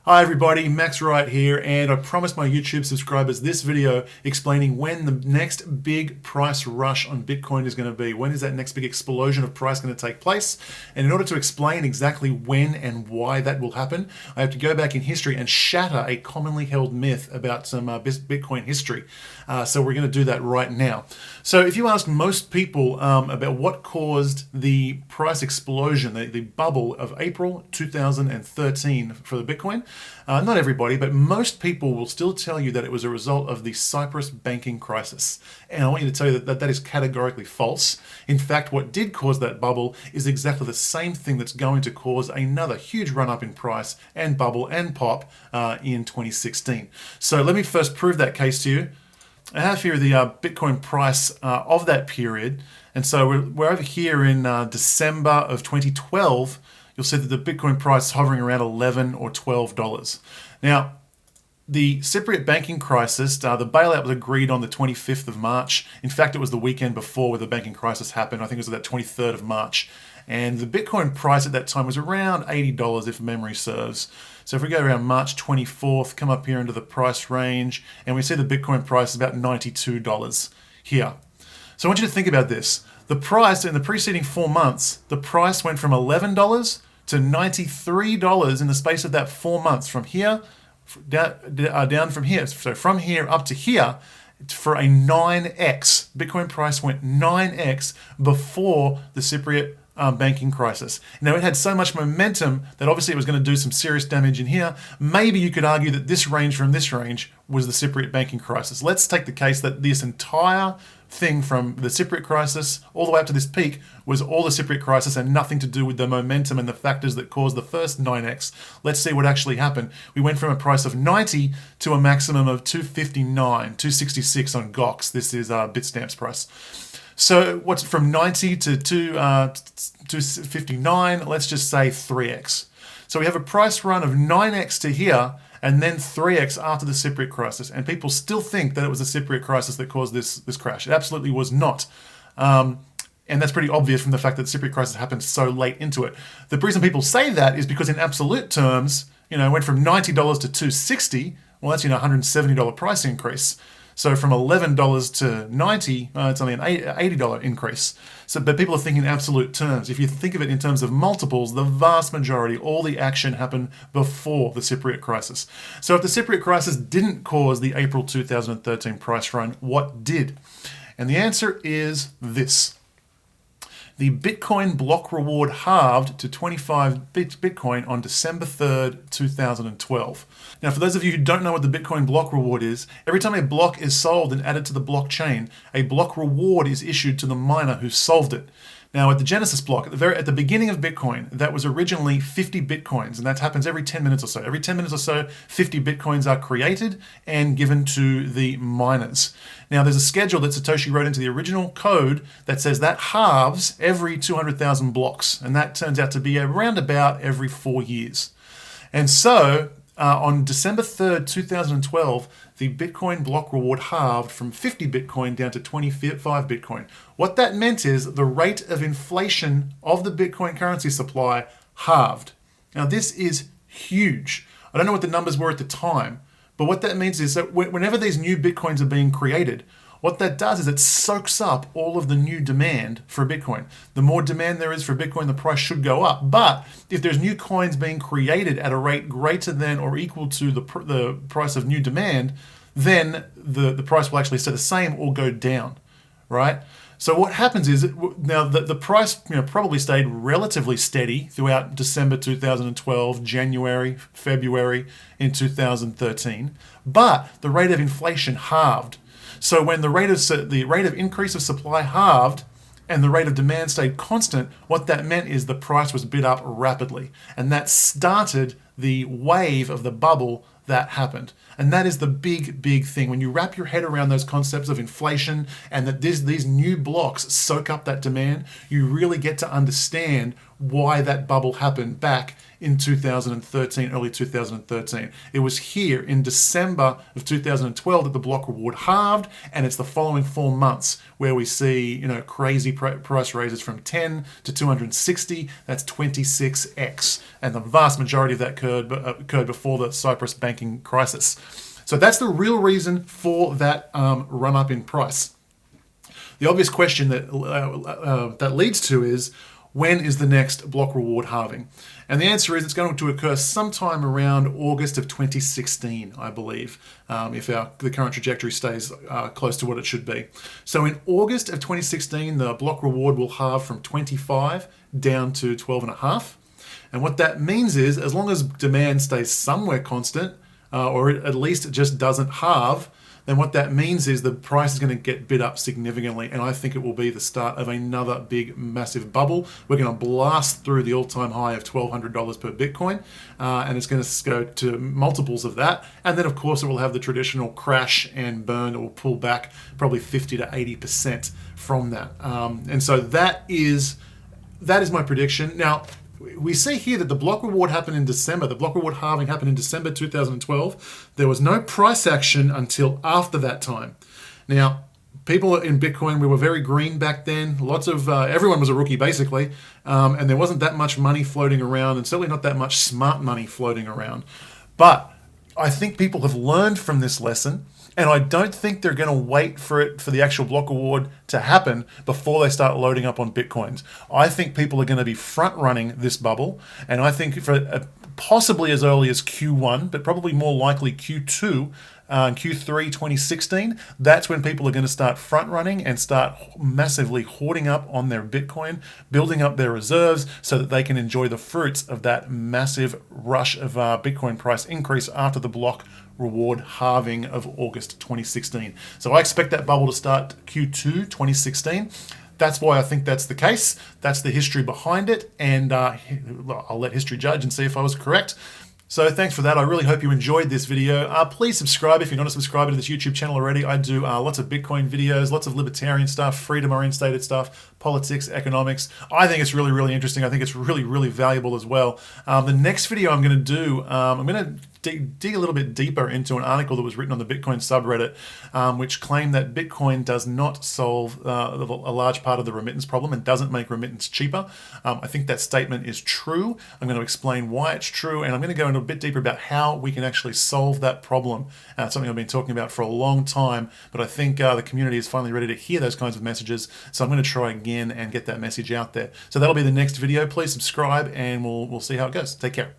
Hi everybody, Max Wright here, and I promised my YouTube subscribers this video explaining when the next big price rush on Bitcoin is going to be. When is that next big explosion of price going to take place? And in order to explain exactly when and why that will happen, I have to go back in history and shatter a commonly held myth about some Bitcoin history. So we're going to do that right now. So if you ask most people about what caused the price explosion, the bubble of April 2013 for the Bitcoin, not everybody, but most people will still tell you that it was a result of the Cyprus banking crisis. And I want you to tell you that is categorically false. In fact, what did cause that bubble is exactly the same thing that's going to cause another huge run-up in price and bubble and pop in 2016. So let me first prove that case to you. I have here the Bitcoin price of that period. And so we're over here in December of 2012. You'll see that the Bitcoin price is hovering around $11 or $12. Now, the Cypriot banking crisis, the bailout was agreed on the 25th of March. In fact, it was the weekend before where the banking crisis happened. I think it was that 23rd of March. And the Bitcoin price at that time was around $80 if memory serves. So if we go around March 24th, come up here into the price range, and we see the Bitcoin price is about $92 here. So I want you to think about this. The price in the preceding 4 months, the price went from $11 to $93 in the space of that 4 months, from here down from here. So from here up to here, for a 9x. Bitcoin price went 9x before the Cypriot banking crisis. Now, it had so much momentum that obviously it was going to do some serious damage in here. Maybe you could argue that this range from this range was the Cypriot banking crisis. Let's take the case that this entire thing from the Cypriot crisis all the way up to this peak was all the Cypriot crisis and nothing to do with the momentum and the factors that caused the first 9x. Let's see what actually happened. We went from a price of 90 to a maximum of 259, 266 on Gox. This is Bitstamp's price. So what's from 90 to 259? Let's just say 3x. So we have a price run of 9x to here, and then 3x after the Cypriot crisis. And people still think that it was the Cypriot crisis that caused this crash. It absolutely was not. And that's pretty obvious from the fact that the Cypriot crisis happened so late into it. The reason people say that is because in absolute terms, it went from $90 to $260. Well, that's, $170 price increase. So from $11 to $90, it's only an $80 increase. But people are thinking in absolute terms. If you think of it in terms of multiples, the vast majority, all the action happened before the Cypriot crisis. So if the Cypriot crisis didn't cause the April 2013 price run, what did? And the answer is this. The Bitcoin block reward halved to 25 Bitcoin on December 3rd, 2012. Now, for those of you who don't know what the Bitcoin block reward is, every time a block is solved and added to the blockchain, a block reward is issued to the miner who solved it. Now, at the Genesis block, at the beginning of Bitcoin, that was originally 50 Bitcoins, and that happens every 10 minutes or so. Every 10 minutes or so, 50 Bitcoins are created and given to the miners. Now, there's a schedule that Satoshi wrote into the original code that says that halves every 200,000 blocks, and that turns out to be around about every 4 years. And so, on December 3rd, 2012, the Bitcoin block reward halved from 50 Bitcoin down to 25 Bitcoin. What that meant is the rate of inflation of the Bitcoin currency supply halved. Now, this is huge. I don't know what the numbers were at the time, but what that means is that whenever these new Bitcoins are being created, what that does is it soaks up all of the new demand for Bitcoin. The more demand there is for Bitcoin, the price should go up. But if there's new coins being created at a rate greater than or equal to the price of new demand, then the price will actually stay the same or go down, right? So what happens is, now the price probably stayed relatively steady throughout December 2012, January, February in 2013, but the rate of inflation halved. So when the rate of increase of supply halved and the rate of demand stayed constant, what that meant is the price was bid up rapidly. And that started the wave of the bubble that happened. And that is the big, big thing. When you wrap your head around those concepts of inflation and that these new blocks soak up that demand, you really get to understand why that bubble happened back in 2013, early 2013. It was here in December of 2012 that the block reward halved, and it's the following 4 months where we see, crazy price raises from 10 to 260. That's 26x, and the vast majority of that occurred before the Cyprus banking crisis. So that's the real reason for that run up in price. The obvious question that leads to is, when is the next block reward halving? And the answer is it's going to occur sometime around August of 2016, I believe, if the current trajectory stays close to what it should be. So in August of 2016, the block reward will halve from 25 down to 12.5. And what that means is, as long as demand stays somewhere constant, or at least it just doesn't halve, then what that means is the price is going to get bid up significantly, and I think it will be the start of another big, massive bubble. We're going to blast through the all-time high of $1,200 per Bitcoin, and it's going to go to multiples of that. And then, of course, it will have the traditional crash and burn. It will pull back probably 50 to 80% from that. And so that is my prediction. Now, we see here that the block reward happened in December. The block reward halving happened in December 2012. There was no price action until after that time. Now, people in Bitcoin, we were very green back then. Everyone was a rookie basically, and there wasn't that much money floating around, and certainly not that much smart money floating around. But I think people have learned from this lesson, and I don't think they're going to wait for the actual block reward to happen before they start loading up on Bitcoins. I think people are going to be front running this bubble, and I think for possibly as early as Q1, but probably more likely Q2, Q3 2016, that's when people are going to start front running and start massively hoarding up on their Bitcoin, building up their reserves so that they can enjoy the fruits of that massive rush of Bitcoin price increase after the block reward halving of August 2016. So I expect that bubble to start Q2 2016. That's why I think that's the case. That's the history behind it, and I'll let history judge and see if I was correct. So thanks for that. I really hope you enjoyed this video. Please subscribe if you're not a subscriber to this YouTube channel already. I do lots of Bitcoin videos, lots of libertarian stuff, freedom-oriented stuff, politics, economics. I think it's really, really interesting. I think it's really, really valuable as well. The next video I'm going to do, I'm going to dig a little bit deeper into an article that was written on the Bitcoin subreddit, which claimed that Bitcoin does not solve a large part of the remittance problem and doesn't make remittance cheaper. I think that statement is true. I'm going to explain why it's true, and I'm going to go into a bit deeper about how we can actually solve that problem. It's something I've been talking about for a long time, but I think the community is finally ready to hear those kinds of messages, so I'm going to try again and get that message out there. So that'll be the next video. Please subscribe, and we'll see how it goes. Take care.